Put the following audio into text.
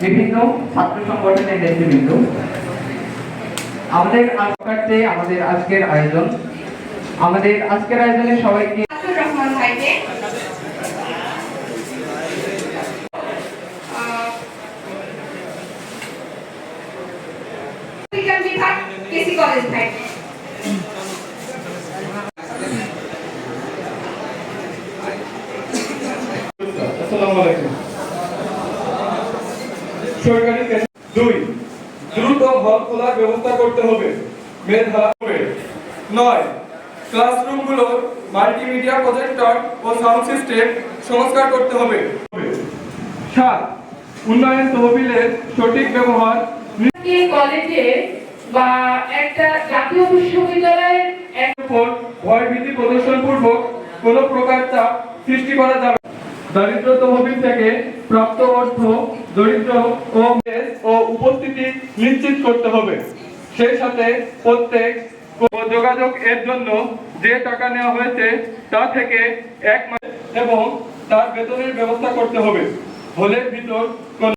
বিভিন্ন ছাত্র সংগঠনের নেতৃবৃন্দ, আমাদের আজকের আয়োজনে সবাইকে রহমান ভাইকে বিজ্ঞান বিভাগ কেসি কলেজ ভাইকে আসসালামু আলাইকুম। সরকারি 2 দ্রুত হল খোলার ব্যবস্থা করতে হবে। মেধা হবে 9 ক্লাসরুমগুলোর মাল্টিমিডিয়া প্রজেক্টর ও সাউন্ড সিস্টেম সংস্কার করতে হবে। 7 উন্নয়ন তহবিলের সঠিক ব্যবহার। কলেজে বা একটা জাতীয় বিশ্ববিদ্যালয়ের উপর ভয়ভীতি প্রদর্শন পূর্বক কোনো প্রকার চাপ সৃষ্টি করা যাবে। দারিদ্র তহবিল থেকে প্রাপ্ত অর্থ দরিদ্র ও উপস্থিতি নিশ্চিত করতে হবে। সেই সাথে প্রত্যেক যোগাযোগ এর জন্য যে টাকা নেওয়া হয়েছে তা থেকে 1 মাস এবং তার বেতনের ব্যবস্থা করতে হবে। হলের ভিতর